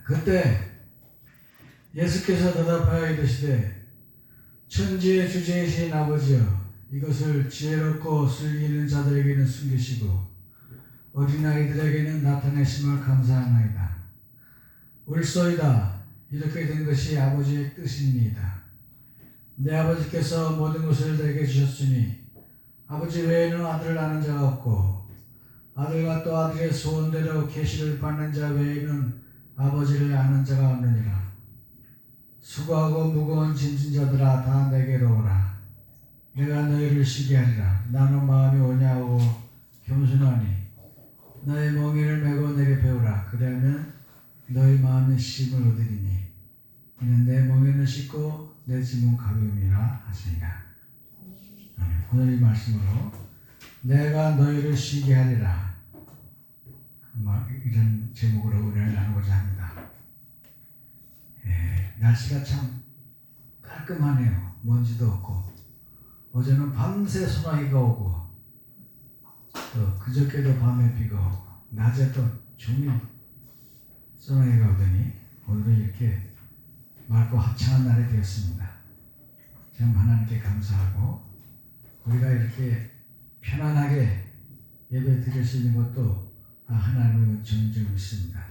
그때 예수께서 대답하여 이르시되 천지의 주제이신 아버지여 이것을 지혜롭고 슬기는 자들에게는 숨기시고 어린아이들에게는 나타내심을 감사하나이다. 옳소이다. 이렇게 된 것이 아버지의 뜻입니다. 내 아버지께서 모든 것을 내게 주셨으니 아버지 외에는 아들을 아는 자가 없고 아들과 또 아들의 소원대로 계시를 받는 자 외에는 아버지를 아는 자가 없느니라. 수고하고 무거운 짐진 자들아 다 내게로 오라. 내가 너희를 쉬게 하리라. 나는 마음이 온유하고 겸손하니 너의 멍에를 메고 내게 배우라. 그리하면 너희 마음의 쉼을 얻으리니 이는 내 멍에는 쉽고 내 짐은 가벼움이라 하시니라. 오늘 이 말씀으로 내가 너희를 쉬게 하리라. 이런 제목으로 은혜를 나누고자 합니다. 날씨가 참 깔끔하네요. 먼지도 없고 어제는 밤새 소나기가 오고 또 그저께도 밤에 비가 오고 낮에 또 종일 소나기가 오더니 오늘은 이렇게 맑고 화창한 날이 되었습니다. 참 하나님께 감사하고 우리가 이렇게 편안하게 예배 드릴 수 있는 것도 하나님의 은총인 줄 믿습니다.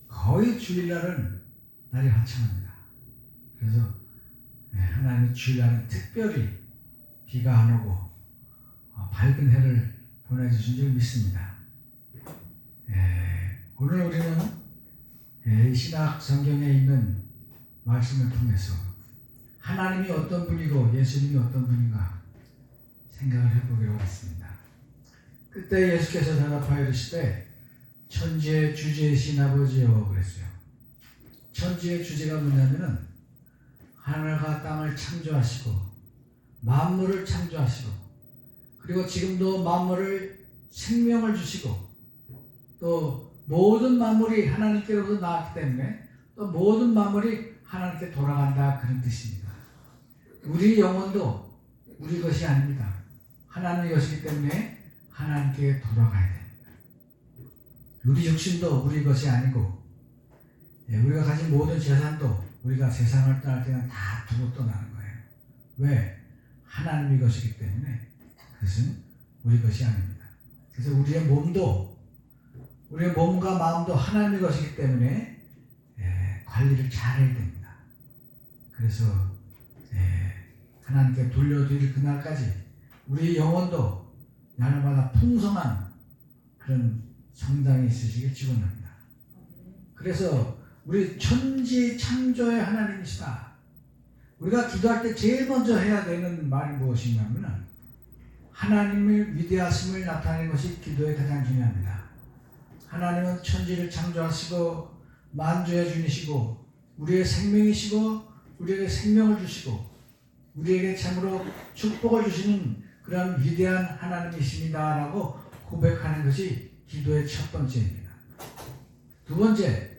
거의 주일날은 날이 화창합니다. 그래서 하나님의 주일날은 특별히 비가 안 오고 밝은 해를 보내주신 줄 믿습니다. 오늘 우리는 신약 성경에 있는 말씀을 통해서 하나님이 어떤 분이고 예수님이 어떤 분인가 생각을 해보기로 하겠습니다. 그때 예수께서 대답하여 이르시되 천지의 주제이신 아버지여 그랬어요. 천지의 주제가 뭐냐면은 하늘과 땅을 창조하시고 만물을 창조하시고 그리고 지금도 만물을 생명을 주시고 또 모든 만물이 하나님께로부터 나왔기 때문에 또 모든 만물이 하나님께 돌아간다 그런 뜻입니다. 우리 영혼도 우리 것이 아닙니다. 하나님의 것이기 때문에 하나님께 돌아가야 됩니다. 우리 육신도 우리 것이 아니고 우리가 가진 모든 재산도 우리가 세상을 떠날 때는 다 두고 떠나는 거예요. 왜? 하나님의 것이기 때문에 그것은 우리 것이 아닙니다. 그래서 우리의 몸과 마음도 하나님의 것이기 때문에 관리를 잘해야 됩니다. 그래서 하나님께 돌려드릴 그날까지 우리 영혼도 날마다 풍성한 그런 성장이 있으시길 축원합니다. 그래서 우리 천지 창조의 하나님이시다. 우리가 기도할 때 제일 먼저 해야 되는 말이 무엇이냐면 하나님의 위대하심을 나타내는 것이 기도에 가장 중요합니다. 하나님은 천지를 창조하시고 만주의 주이시고 우리의 생명이시고 우리에게 생명을 주시고 우리에게 참으로 축복을 주시는 그런 위대한 하나님이십니다 라고 고백하는 것이 기도의 첫 번째입니다. 두 번째,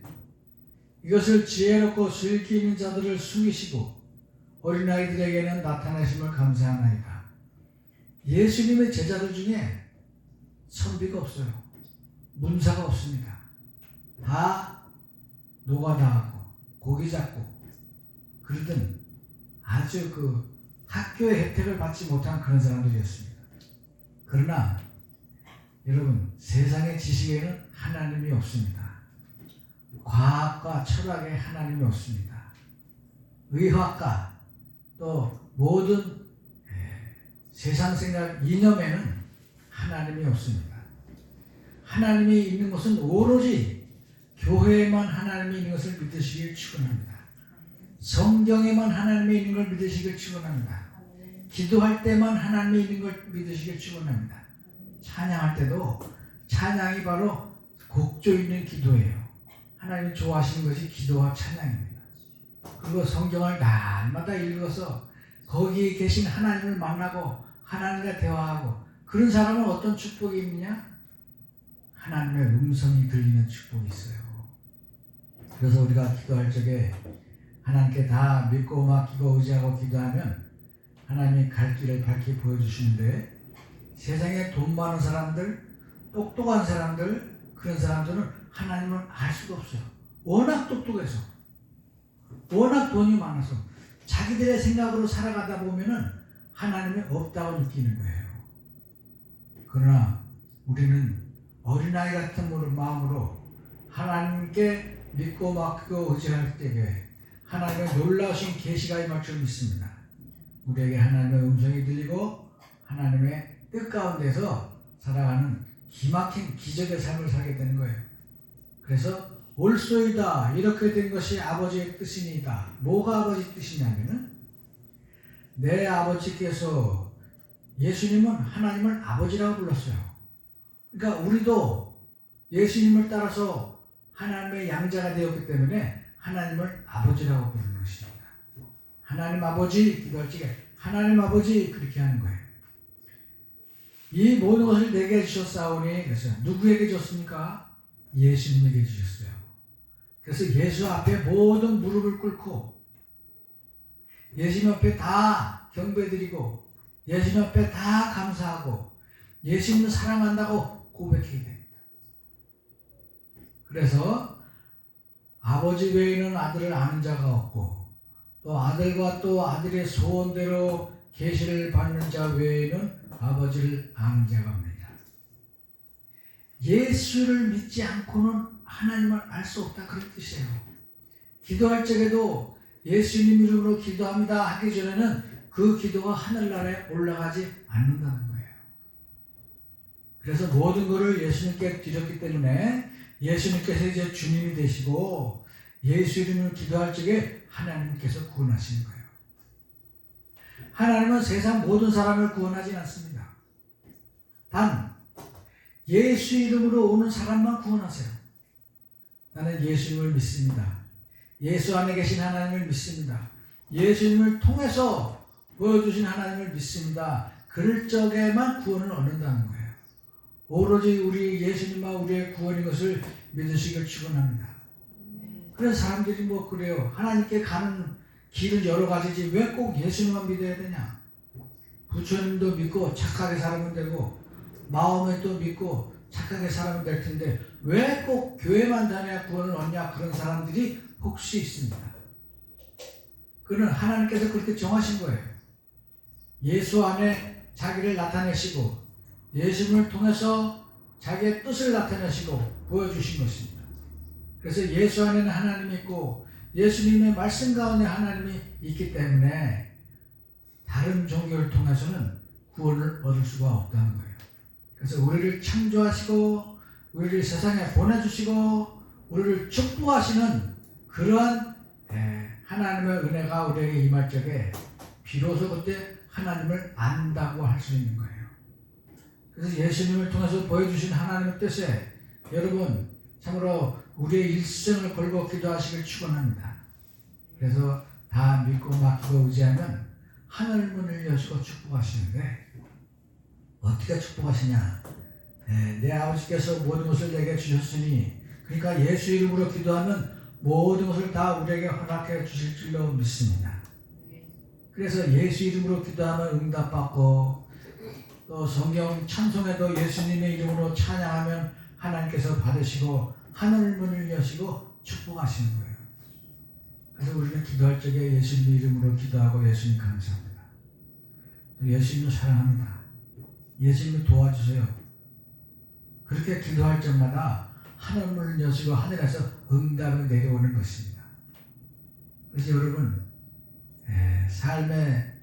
이것을 지혜롭고 슬기 있는 자들을 숨기시고 어린아이들에게는 나타내심을 감사하나이다. 예수님의 제자들 중에 선비가 없어요. 문사가 없습니다. 다 노가다하고 고기 잡고 그러던 아주 그 학교의 혜택을 받지 못한 그런 사람들이었습니다. 그러나 여러분 세상의 지식에는 하나님이 없습니다. 과학과 철학에 하나님이 없습니다. 의학과 또 모든 세상 생각 이념에는 하나님이 없습니다. 하나님이 있는 것은 오로지 교회에만 하나님이 있는 것을 믿으시길 축원합니다. 성경에만 하나님이 있는 걸 믿으시길 축원합니다. 기도할 때만 하나님이 있는 걸 믿으시길 축원합니다. 찬양할 때도 찬양이 바로 곡조 있는 기도예요. 하나님이 좋아하시는 것이 기도와 찬양입니다. 그리고 성경을 날마다 읽어서 거기에 계신 하나님을 만나고 하나님과 대화하고 그런 사람은 어떤 축복이 있느냐? 하나님의 음성이 들리는 축복이 있어요. 그래서 우리가 기도할 적에 하나님께 다 믿고 맡기고 의지하고 기도하면 하나님이 갈 길을 밝히 보여주시는데 세상에 돈 많은 사람들, 똑똑한 사람들, 그런 사람들은 하나님을 알 수가 없어요. 워낙 똑똑해서, 워낙 돈이 많아서 자기들의 생각으로 살아가다 보면은 하나님이 없다고 느끼는 거예요. 그러나 우리는 어린아이 같은 마음으로 하나님께 믿고 맡기고 의지할 때에 하나님의 놀라우신 계시가 임할 줄 믿습니다. 우리에게 하나님의 음성이 들리고 하나님의 뜻 가운데서 살아가는 기막힌 기적의 삶을 살게 되는 거예요. 그래서 올소이다 이렇게 된 것이 아버지의 뜻이니이다. 뭐가 아버지 뜻이냐면은 내 아버지께서 예수님은 하나님을 아버지라고 불렀어요. 그러니까 우리도 예수님을 따라서 하나님의 양자가 되었기 때문에 하나님을 아버지라고 부르는 것입니다. 하나님 아버지 기도할 적에 하나님 아버지 그렇게 하는 거예요. 이 모든 것을 내게 주셨사오니 그래서 누구에게 줬습니까? 예수님에게 주셨어요. 그래서 예수 앞에 모든 무릎을 꿇고 예수님 앞에 다 경배드리고 예수님 앞에 다 감사하고 예수님을 사랑한다고 고백해야 됩니다. 그래서 아버지 외에는 아들을 아는 자가 없고 또 아들과 또 아들의 소원대로 계시를 받는 자 외에는 아버지를 아는 자가 없느니라. 예수를 믿지 않고는 하나님을 알 수 없다 그런 뜻이에요. 기도할 적에도 예수님 이름으로 기도합니다 하기 전에는 그 기도가 하늘나라에 올라가지 않는다는 거예요. 그래서 모든 것을 예수님께 드렸기 때문에 예수님께서 이제 주님이 되시고 예수 이름으로 기도할 적에 하나님께서 구원하시는 거예요. 하나님은 세상 모든 사람을 구원하지 않습니다. 단 예수 이름으로 오는 사람만 구원하세요. 나는 예수님을 믿습니다. 예수 안에 계신 하나님을 믿습니다. 예수님을 통해서 보여주신 하나님을 믿습니다. 그럴 적에만 구원을 얻는다는 거예요. 오로지 우리 예수님만 우리의 구원인 것을 믿으시길 축원합니다. 그래서 사람들이 뭐 그래요. 하나님께 가는 길은 여러 가지지 왜 꼭 예수님만 믿어야 되냐. 부처님도 믿고 착하게 살면 되고 마음에 또 믿고 착하게 살면 될 텐데 왜 꼭 교회만 다녀야 구원을 얻냐. 그런 사람들이 혹시 있습니다. 그는 하나님께서 그렇게 정하신 거예요. 예수 안에 자기를 나타내시고 예수님을 통해서 자기의 뜻을 나타내시고 보여주신 것입니다. 그래서 예수 안에는 하나님이 있고 예수님의 말씀 가운데 하나님이 있기 때문에 다른 종교를 통해서는 구원을 얻을 수가 없다는 거예요. 그래서 우리를 창조하시고 우리를 세상에 보내주시고 우리를 축복하시는 그러한 하나님의 은혜가 우리에게 임할 적에 비로소 그때 하나님을 안다고 할 수 있는 거예요. 그래서 예수님을 통해서 보여주신 하나님의 뜻에 여러분 참으로 우리의 일생을 걸고 기도하시길 축원합니다. 그래서 다 믿고 맡기고 의지하면 하늘 문을 여시고 축복하시는데 어떻게 축복하시냐. 내 아버지께서 모든 것을 내게 주셨으니 그러니까 예수 이름으로 기도하면 모든 것을 다 우리에게 허락해 주실 줄로 믿습니다. 그래서 예수 이름으로 기도하면 응답받고 또 성경 찬송에도 예수님의 이름으로 찬양하면 하나님께서 받으시고 하늘 문을 여시고 축복하시는 거예요. 그래서 우리는 기도할 적에 예수님 이름으로 기도하고 예수님 감사합니다. 예수님을 사랑합니다. 예수님을 도와주세요. 그렇게 기도할 적마다 하늘 문을 여시고 하늘에서 응답을 내려오는 것입니다. 그래서 여러분 삶에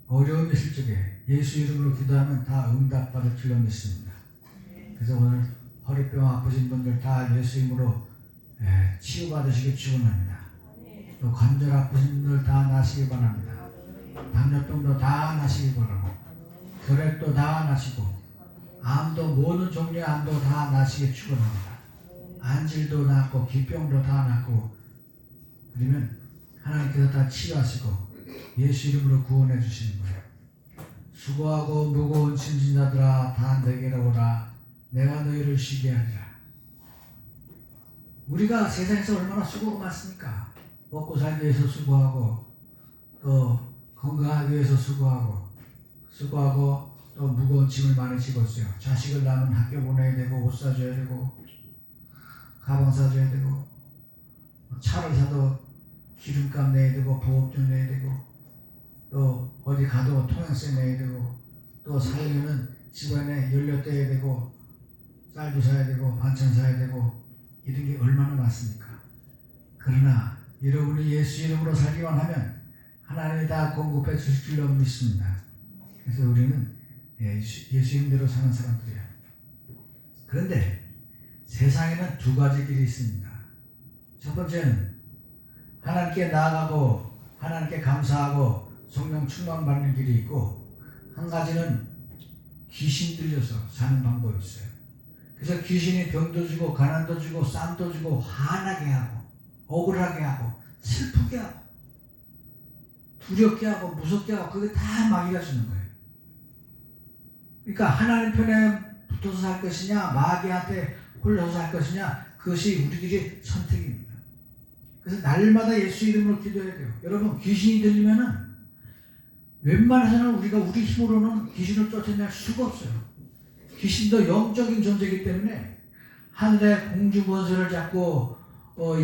어려움이 있을 적에 예수 이름으로 기도하면 다 응답받을 줄로 믿습니다. 그래서 오늘 허리병 아프신 분들 다 예수 이름으로 치유받으시길 축원합니다. 또 관절 아프신 분들 다 나시기 바랍니다. 당뇨병도 다 나시기 바라고 혈액도 다 나시고 암도 모든 종류의 암도 다 나시기 축원합니다. 안질도 낫고 기병도 다 낫고 그러면 하나님께서 다 치유하시고 예수 이름으로 구원해 주시는 거예요. 수고하고 무거운 짐진 자들아 다 내게로 오라. 내가 너희를 쉬게 하리라. 우리가 세상에서 얼마나 수고가 많습니까? 먹고 살기 위해서 수고하고 또 건강하기 위해서 수고하고 또 무거운 짐을 많이 지고 있어요. 자식을 낳으면 학교 보내야 되고 옷 사줘야 되고 가방 사줘야 되고, 차를 사도 기름값 내야 되고, 보험료 내야 되고, 또 어디 가도 통행세 내야 되고, 또 살려면 집안에 연료 떼야 되고, 쌀도 사야 되고, 반찬 사야 되고, 이런 게 얼마나 많습니까? 그러나 여러분이 예수 이름으로 살기만 하면 하나님이 다 공급해 주실 줄로 믿습니다. 그래서 우리는 예수 이름대로 사는 사람들이에요. 그런데 세상에는 두 가지 길이 있습니다. 첫 번째는 하나님께 나아가고 하나님께 감사하고 성령 충만받는 길이 있고, 한 가지는 귀신 들려서 사는 방법이 있어요. 그래서 귀신이 병도 주고 가난도 주고 쌈도 주고 화나게 하고 억울하게 하고 슬프게 하고 두렵게 하고 무섭게 하고, 그게 다 마귀가 주는 거예요. 그러니까 하나님 편에 붙어서 살 것이냐 마귀한테 홀려서 살 것이냐, 그것이 우리들의 선택입니다. 그래서 날마다 예수 이름으로 기도해야 돼요. 여러분, 귀신이 들리면은 웬만해서는 우리가 우리 힘으로는 귀신을 쫓아낼 수가 없어요. 귀신도 영적인 존재이기 때문에 하늘의 공주 권세를 잡고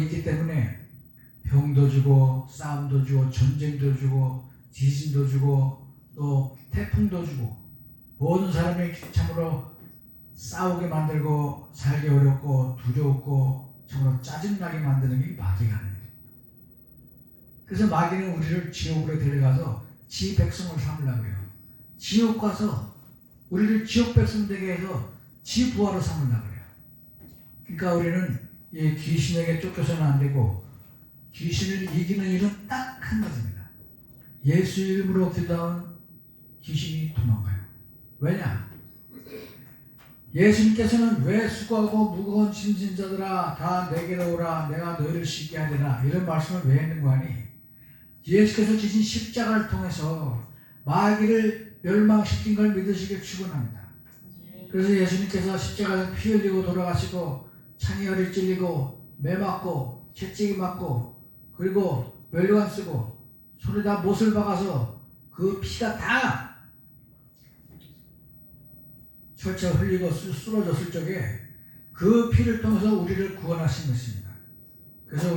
있기 때문에 병도 주고 싸움도 주고 전쟁도 주고 지진도 주고 또 태풍도 주고, 모든 사람이 참으로 싸우게 만들고 살기 어렵고 두렵고 참으로 짜증나게 만드는 게 마귀가 하는 일입니다. 그래서 마귀는 우리를 지옥으로 데려가서 지 백성을 삼으려고 해요. 지옥 가서 우리를 지옥 백성 되게 해서 지 부하로 삼으려고 해요. 그러니까 우리는 이 귀신에게 쫓겨서는 안 되고, 귀신을 이기는 일은 딱 한 가지입니다. 예수 이름으로 기도하면 귀신이 도망가요. 왜냐? 예수님께서는 왜 수고하고 무거운 짐진 자들아 다 내게로 오라 내가 너희를 쉬게 하리라, 이런 말씀을 왜 했는 거 아니? 예수께서 지신 십자가를 통해서 마귀를 멸망시킨 걸 믿으시길 축원합니다. 그래서 예수님께서 십자가에서 피 흘리고 돌아가시고 창이 허리 찔리고 매 맞고 채찍이 맞고 그리고 멸류관 쓰고 손에다 못을 박아서 그 피가 다 철철 흘리고 쓰러졌을 적에 그 피를 통해서 우리를 구원하신 것입니다. 그래서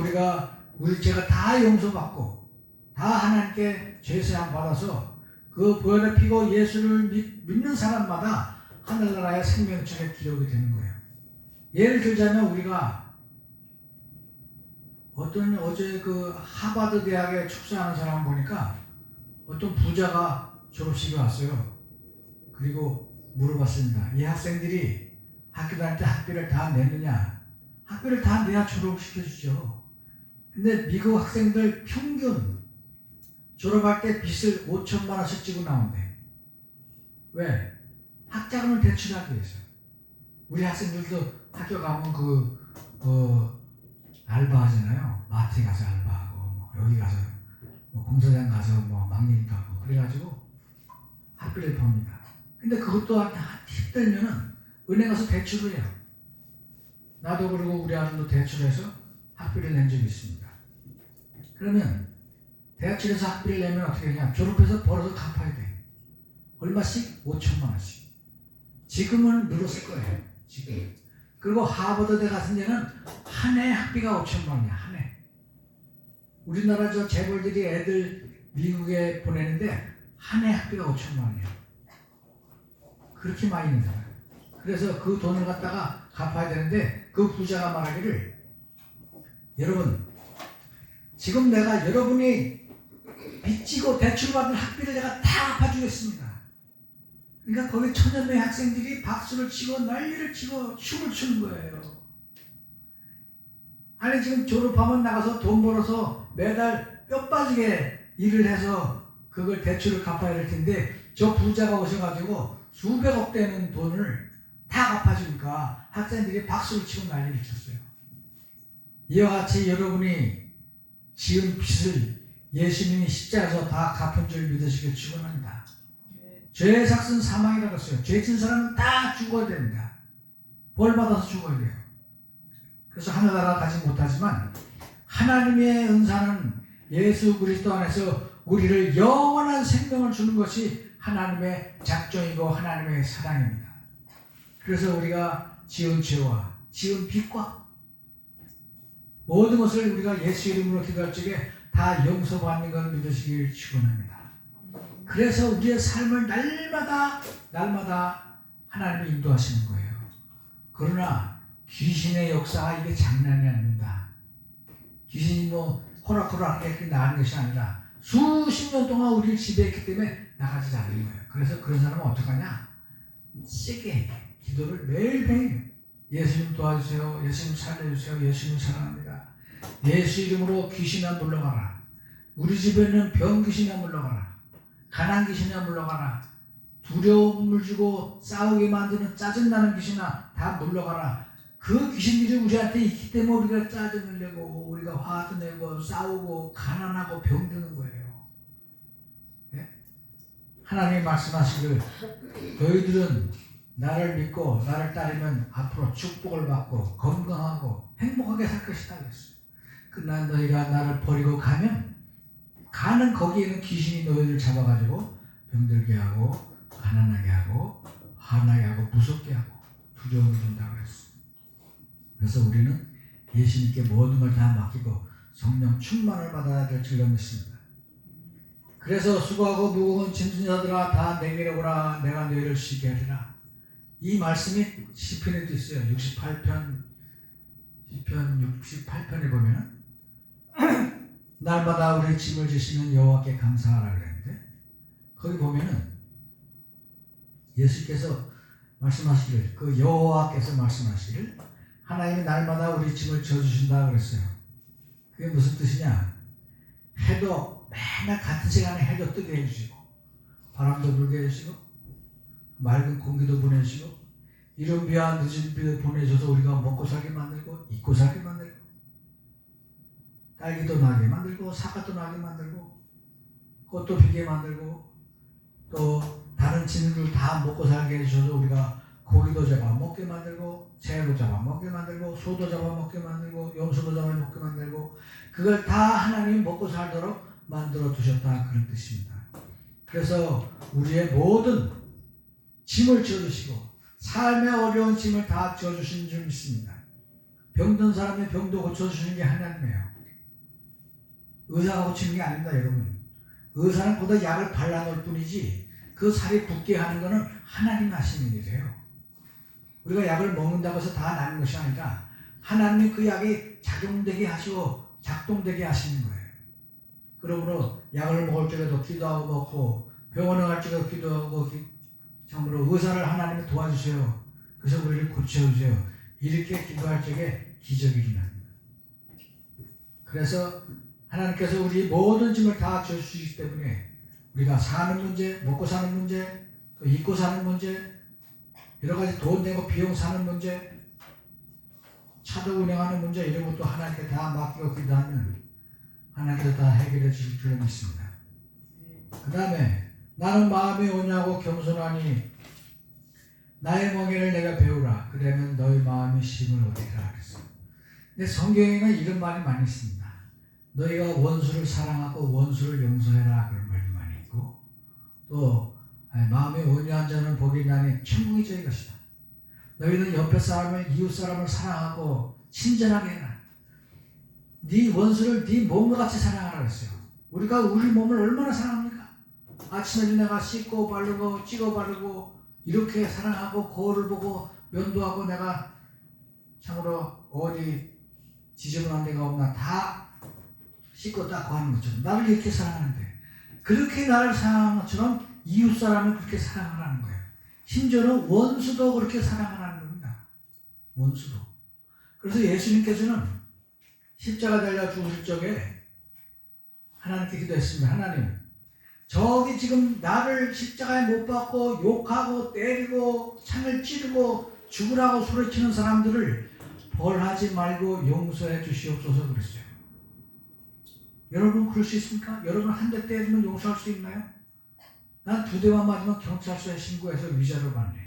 우리 죄가 다 용서받고 다 하나님께 죄사함 받아서 그 보혈의 피고 예수를 믿는 사람마다 하늘나라의 생명책에 기록이 되는 거예요. 예를 들자면 우리가 어제 그 하버드 대학에 축사하는 사람 보니까 어떤 부자가 졸업식에 왔어요. 그리고 물어봤습니다. 이 학생들이 학교 다닐 때 학비를 다 내느냐? 학비를 다 내야 졸업시켜주죠. 근데 미국 학생들 평균 졸업할 때 빚을 5천만 원씩 지고 나온대. 왜? 학자금을 대출하기 위해서. 우리 학생들도 학교 가면 알바 하잖아요. 마트에 가서 알바하고 여기 가서 공사장 가서 막일 가고 그래가지고 학비를 법니다. 근데 그것도 힘들면은 은행 가서 대출을 해요. 나도 그리고 우리 아들도 대출해서 학비를 낸 적이 있습니다. 그러면 대출해서 학비를 내면 어떻게 하냐? 졸업해서 벌어서 갚아야 돼. 얼마씩? 5천만 원씩. 지금은 늘었을 거예요. 지금. 그리고 하버드대 같은 데는 한 해 학비가 5천만 원이야. 한 해. 우리나라 저 재벌들이 애들 미국에 보내는데 한 해 학비가 5천만 원이야. 그렇게 많이 있는 거예요. 그래서 그 돈을 갖다가 갚아야 되는데 그 부자가 말하기를, 여러분 지금 내가 여러분이 빚지고 대출받은 학비를 내가 다 갚아주겠습니다. 그러니까 거기 천여명의 학생들이 박수를 치고 난리를 치고 춤을 추는 거예요. 아니 지금 졸업하면 나가서 돈 벌어서 매달 뼈 빠지게 일을 해서 그걸 대출을 갚아야 될 텐데 저 부자가 오셔가지고 수백억 되는 돈을 다 갚아주니까 학생들이 박수를 치고 난리를 쳤어요. 이와 같이 여러분이 지은 빚을 예수님이 십자가에서 다 갚은 줄 믿으시길 축원합니다. 죄의 삭은 사망이라고 했어요. 죄 진 사람은 다 죽어야 됩니다. 벌 받아서 죽어야 돼요. 그래서 하늘나라 가지 못하지만 하나님의 은사는 예수 그리스도 안에서 우리를 영원한 생명을 주는 것이 하나님의 작정이고 하나님의 사랑입니다. 그래서 우리가 지은 죄와 지은 빚과 모든 것을 우리가 예수 이름으로 기도할 적에 다 용서받는 걸 믿으시길 축원합니다. 그래서 우리의 삶을 날마다 하나님이 인도하시는 거예요. 그러나 귀신의 역사가 이게 장난이 아닙니다. 귀신이 뭐 호락호락 이렇게 나가는 것이 아니라 수십 년 동안 우리를 지배했기 때문에 나가지 않는 거예요. 그래서 그런 사람은 어떡하냐? 세게 기도를 매일매일 예수님 도와주세요. 예수님 살려주세요. 예수님 사랑합니다. 예수 이름으로 귀신아 물러가라. 우리 집에 있는 병 귀신아 물러가라. 가난 귀신아 물러가라. 두려움을 주고 싸우게 만드는 짜증나는 귀신아 다 물러가라. 그 귀신들이 우리한테 있기 때문에 우리가 짜증을 내고 우리가 화도 내고 싸우고 가난하고 병드는 거예요. 네? 하나님이 말씀하시길 너희들은 나를 믿고 나를 따르면 앞으로 축복을 받고 건강하고 행복하게 살 것이다 그랬어요. 그러나 너희가 나를 버리고 가면 가는 거기에는 귀신이 너희를 잡아가지고 병들게 하고 가난하게 하고 화나게 하고 무섭게 하고 두려움을 준다고 그랬어요. 그래서 우리는 예수님께 모든 걸 다 맡기고 성령 충만을 받아야 될 줄로 믿습니다. 그래서 수고하고 무거운 짐진 자들아 다 내게로 오라 내가 너희를 쉬게 하리라. 이 말씀이 시편에도 있어요. 68편 시편 68편에 보면 날마다 우리의 짐을 지시는 여호와께 감사하라 그랬는데 거기 보면은 예수께서 말씀하시길 그 여호와께서 말씀하시길 하나님이 날마다 우리 짐을 져주신다 그랬어요. 그게 무슨 뜻이냐? 해도 맨날 같은 시간에 해도 뜨게 해주시고 바람도 불게 해주시고 맑은 공기도 보내주시고 이른 비와 늦은 비도 보내줘서 우리가 먹고 살게 만들고 입고 살게 만들고 딸기도 나게 만들고 사과도 나게 만들고 꽃도 피게 만들고 또 다른 친구들 다 먹고 살게 해주셔서 우리가 고기도 잡아 먹게 만들고 새도 잡아 먹게 만들고 소도 잡아 먹게 만들고 염소도 잡아 먹게 만들고 그걸 다 하나님이 먹고 살도록 만들어 두셨다 그런 뜻입니다. 그래서 우리의 모든 짐을 지어주시고 삶의 어려운 짐을 다 지어주신 줄 믿습니다. 병든 사람의 병도 고쳐주시는 게 하나님이에요. 의사가 고치는 게 아닙니다 여러분. 의사는 보다 약을 발라놓을 뿐이지 그 살이 붓게 하는 것은 하나님이 하시는 일이에요. 우리가 약을 먹는다고 해서 다 나는 것이 아니라 하나님이 그 약이 작용되게 하시고 작동되게 하시는 거예요. 그러므로 약을 먹을 적에도 기도하고 먹고 병원에 갈 적에도 기도하고 참으로 의사를 하나님이 도와주세요. 그래서 우리를 고쳐주세요. 이렇게 기도할 적에 기적이 일어납니다. 그래서 하나님께서 우리 모든 짐을 다 져주시기 때문에 우리가 사는 문제, 먹고 사는 문제, 또 입고 사는 문제, 여러 가지 돈 내고 비용 사는 문제, 차도 운행하는 문제 이런 것도 하나님께 다 맡기고 기도하면 하나님께서 다 해결해 주실 줄 믿습니다. 그 다음에 나는 마음이 온유하고 겸손하니 나의 멍에를 내가 배우라. 그러면 너희 마음이 쉼을 얻으리라 그랬어요. 근데 성경에는 이런 말이 많이 있습니다. 너희가 원수를 사랑하고 원수를 용서해라 그런 말도 많이 있고 또 마음이 온유한 자는 복이 나니 천국이 저희 것이다. 너희는 옆에 사람을 이웃 사람을 사랑하고 친절하게 해라. 네 원수를 네 몸과 같이 사랑하라 그랬어요. 우리가 우리 몸을 얼마나 사랑합니까? 아침에 내가 씻고 바르고 찍어 바르고 이렇게 사랑하고 거울을 보고 면도하고 내가 참으로 어디 지저분한 데가 없나 다 씻고 닦고 하는 것처럼 나를 이렇게 사랑하는데 그렇게 나를 사랑하는 것처럼 이웃 사람을 그렇게 사랑하라는 거예요. 심지어는 원수도 그렇게 사랑하라는 겁니다. 원수도. 그래서 예수님께서는 십자가 달려 죽으실 적에 하나님께 기도했습니다. 하나님, 저기 지금 나를 십자가에 못 박고 욕하고 때리고 창을 찌르고 죽으라고 소리치는 사람들을 벌하지 말고 용서해 주시옵소서 그랬어요. 여러분 그럴 수 있습니까? 여러분 한 대 때리면 용서할 수 있나요? 난 2대만 맞으면 경찰서에 신고해서 위자료 받네.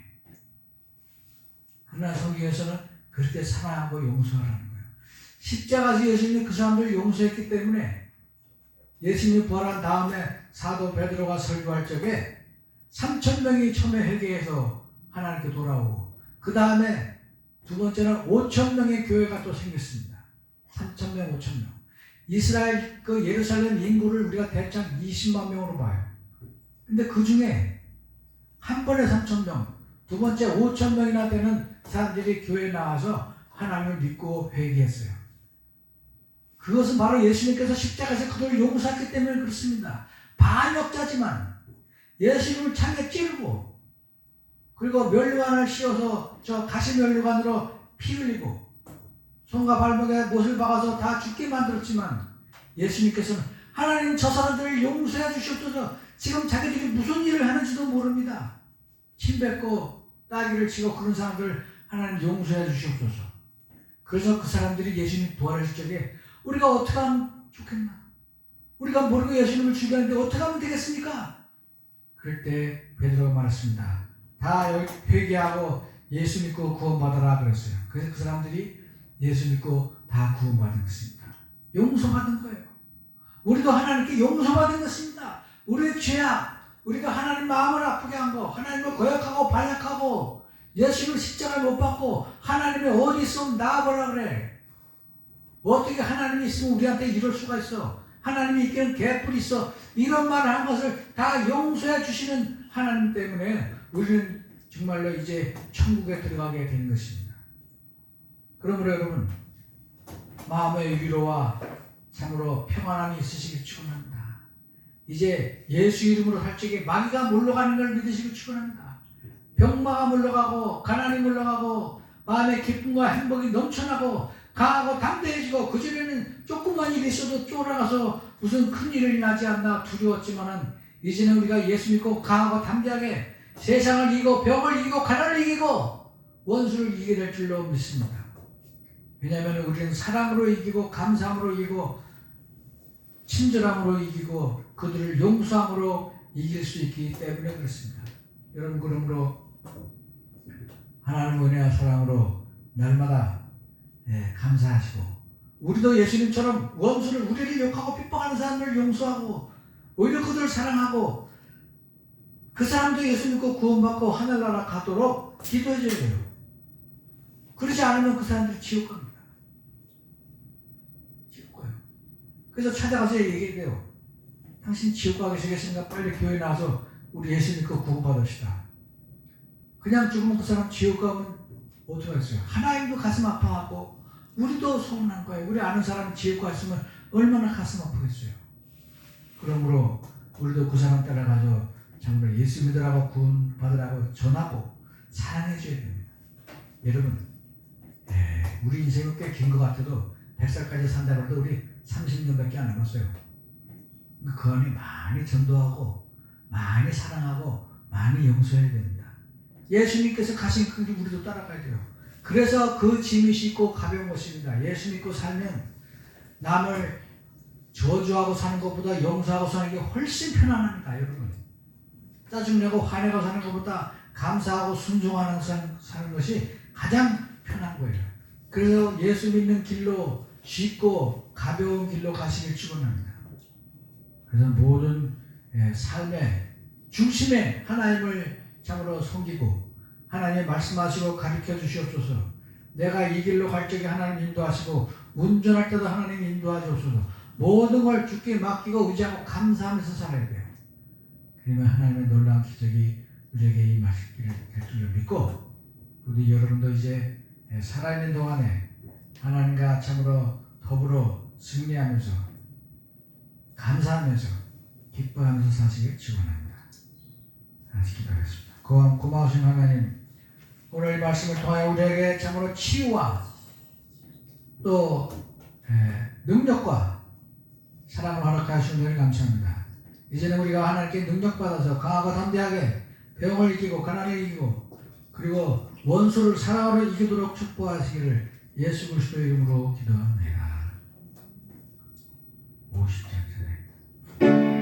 그러나 성경에서는 그렇게 사랑하고 용서하라는 거예요. 십자가에서 예수님이 그 사람들을 용서했기 때문에 예수님이 부활한 다음에 사도 베드로가 설교할 적에 3,000명이 처음에 회개해서 하나님께 돌아오고 그 다음에 두 번째는 5,000명의 교회가 또 생겼습니다. 3,000명, 5,000명. 이스라엘 그 예루살렘 인구를 우리가 대략 20만 명으로 봐요. 근데 그 중에 한 번에 3,000명, 두 번째 5,000명이나 되는 사람들이 교회에 나와서 하나님을 믿고 회개했어요. 그것은 바로 예수님께서 십자가에서 그들을 용서했기 때문에 그렇습니다. 반역자지만 예수님을 창에 찌르고 그리고 면류관을 씌워서 저 가시 면류관으로 피 흘리고 손과 발목에 못을 박아서 다 죽게 만들었지만 예수님께서는 하나님 저 사람들을 용서해 주시옵소서. 지금 자기들이 무슨 일을 하는지도 모릅니다. 침 뱉고 따귀를 치고 그런 사람들을 하나님 용서해 주시옵소서. 그래서 그 사람들이 예수님 부활하실 적에 우리가 어떻게 하면 좋겠나? 우리가 모르고 예수님을 죽였는데 어떻게 하면 되겠습니까? 그럴 때 베드로가 말했습니다. 다 회개하고 예수 믿고 구원받아라 그랬어요. 그래서 그 사람들이 예수 믿고 다 구원받은 것입니다. 용서받은 거예요. 우리도 하나님께 용서받은 것입니다. 우리의 죄악, 우리가 하나님 마음을 아프게 한 거, 하나님을 거역하고 반역하고 예수님을 십자가에 못 박고 하나님이 어디 있으면 나와보라 그래. 어떻게 하나님이 있으면 우리한테 이럴 수가 있어. 하나님이 있기는 개뿔 있어. 이런 말을 한 것을 다 용서해 주시는 하나님 때문에 우리는 정말로 이제 천국에 들어가게 되는 것입니다. 그러므로 여러분 마음의 위로와 참으로 평안함이 있으시길 축원합니다. 이제 예수 이름으로 할 적에 마귀가 물러가는 걸 믿으시길 축원합니다. 병마가 물러가고 가난이 물러가고 마음의 기쁨과 행복이 넘쳐나고 강하고 담대해지고 그전에는 조그만 일이 있어도 쫄아가서 무슨 큰일이 나지 않나 두려웠지만은 이제는 우리가 예수 믿고 강하고 담대하게 세상을 이기고 병을 이기고 가난을 이기고 원수를 이기게 될 줄로 믿습니다. 왜냐하면 우리는 사랑으로 이기고 감사함으로 이기고 친절함으로 이기고 그들을 용서함으로 이길 수 있기 때문에 그렇습니다. 여러분 그러므로 하나님의 은혜와 사랑으로 날마다 감사하시고 우리도 예수님처럼 원수를 우리를 욕하고 핍박하는 사람들을 용서하고 오히려 그들을 사랑하고 그 사람도 예수 믿고 구원받고 하늘나라 가도록 기도해줘야 돼요. 그러지 않으면 그 사람들이 지옥 갑니다. 지옥 가요. 그래서 찾아가서 얘기해요. 당신 지옥 가기 싫으신가? 빨리 교회 나와서 우리 예수 믿고 구원받읍시다. 그냥 죽으면 그 사람 지옥 가면 어떻게 하겠어요? 하나님도 가슴 아파하고 우리도 서운한 거예요. 우리 아는 사람이 지옥 갔으면 얼마나 가슴 아프겠어요. 그러므로 우리도 그 사람 따라가서 정말 예수 믿으라고 구원받으라고 전하고 사랑해줘야 됩니다. 여러분 우리 인생은 꽤 긴 것 같아도 100살까지 산다고 해도 우리 30년밖에 안 남았어요. 그 안에 많이 전도하고 많이 사랑하고 많이 용서해야 됩니다. 예수님께서 가신 그 길 우리도 따라가야 돼요. 그래서 그 짐이 쉽고 가벼운 것입니다. 예수 믿고 살면 남을 저주하고 사는 것보다 용서하고 사는 게 훨씬 편안합니다. 여러분 짜증내고 화내고 사는 것보다 감사하고 순종하는 사는 것이 가장 편한 거예요. 그래서 예수 믿는 길로 쉽고 가벼운 길로 가시길 축원합니다. 그래서 모든 삶의 중심에 하나님을 참으로 섬기고 하나님 말씀하시고 가르쳐 주시옵소서. 내가 이 길로 갈 적에 하나님 인도하시고 운전할 때도 하나님 인도하시옵소서. 모든 걸 주께 맡기고 의지하고 감사하면서 살아야 돼요. 그러면 하나님의 놀라운 기적이 우리에게 임하시기를 될 줄을 믿고 우리 여러분도 이제 살아있는 동안에 하나님과 참으로 더불어 승리하면서 감사하면서 기뻐하면서 사시길 축원합니다. 다시 기도하겠습니다. 고마우신 하나님, 오늘 이 말씀을 통하여 우리에게 참으로 치유와 또 능력과 사랑을 허락하신 은혜를 감사합니다. 이제는 우리가 하나님께 능력받아서 강하고 담대하게 병을 이기고 가난을 이기고 그리고 원수를 사랑으로 이기도록 축복하시기를 예수 그리스도의 이름으로 기도합니다. 50장 전에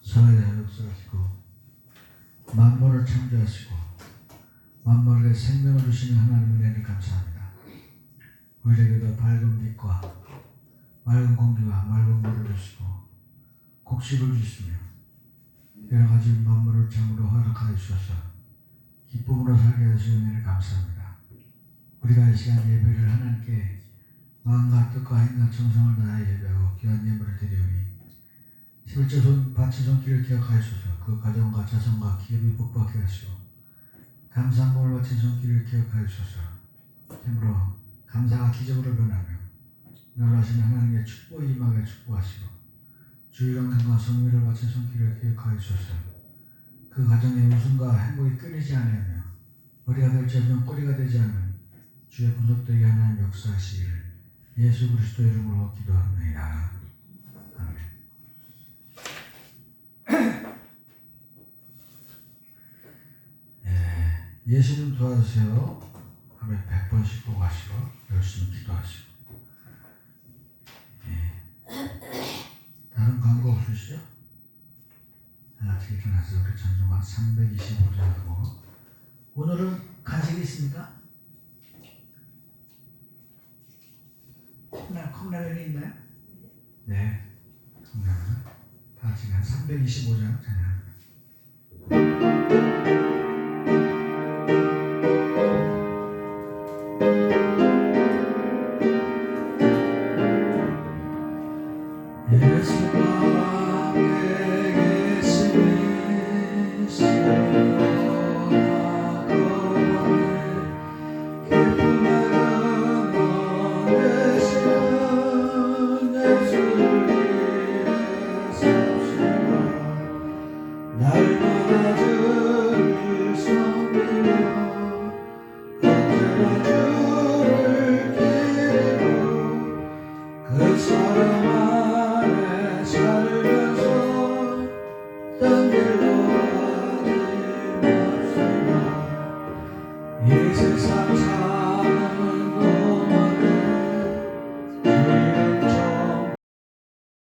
사회에 역사하시고 만물을 창조하시고 만물에 생명을 주시는 하나님 은혜를 감사합니다. 우리에게도 밝은 빛과 맑은 공기와 맑은 물을 주시고 곡식을 주시며 여러 가지 만물을 참으로 허락하여 주셔서 기쁨으로 살게 하시는 은혜를 감사합니다. 우리가 이 시간 예배를 하나님께 마음과 뜻과 행과 정성을 다하여 예배하고 귀한 예물을 드리오니 11조 바치 손길을 기억하여주소서. 그 가정과 자손과 기업이 복받게 하시고 감사한 몸을 바친 손길을 기억하여주소서. 참으로 감사가 기적으로 변하며 놀라신 하나님의 축복이 임하게 축복하시고 주의 영광과 성미를 바친 손길을 기억하여주소서. 그 가정의 웃음과 행복이 끊이지 않으며 머리가 될지 없는 꼬리가 되지 않는 주의 구속되게 하나님 역사하시기를 예수 그리스도 이름으로 기도합니다. 아멘. 예수님 도와주세요. 하루에 100번씩 보고 하시고 열심히 기도하시고. 다른 광고 없으시죠? 같이 일어나서 우리 찬송가 325장 하고. 오늘은 간식이 있습니까? 컵라면이 있나요? 네, 컵라면. 다 같이 325장 찬양합니다.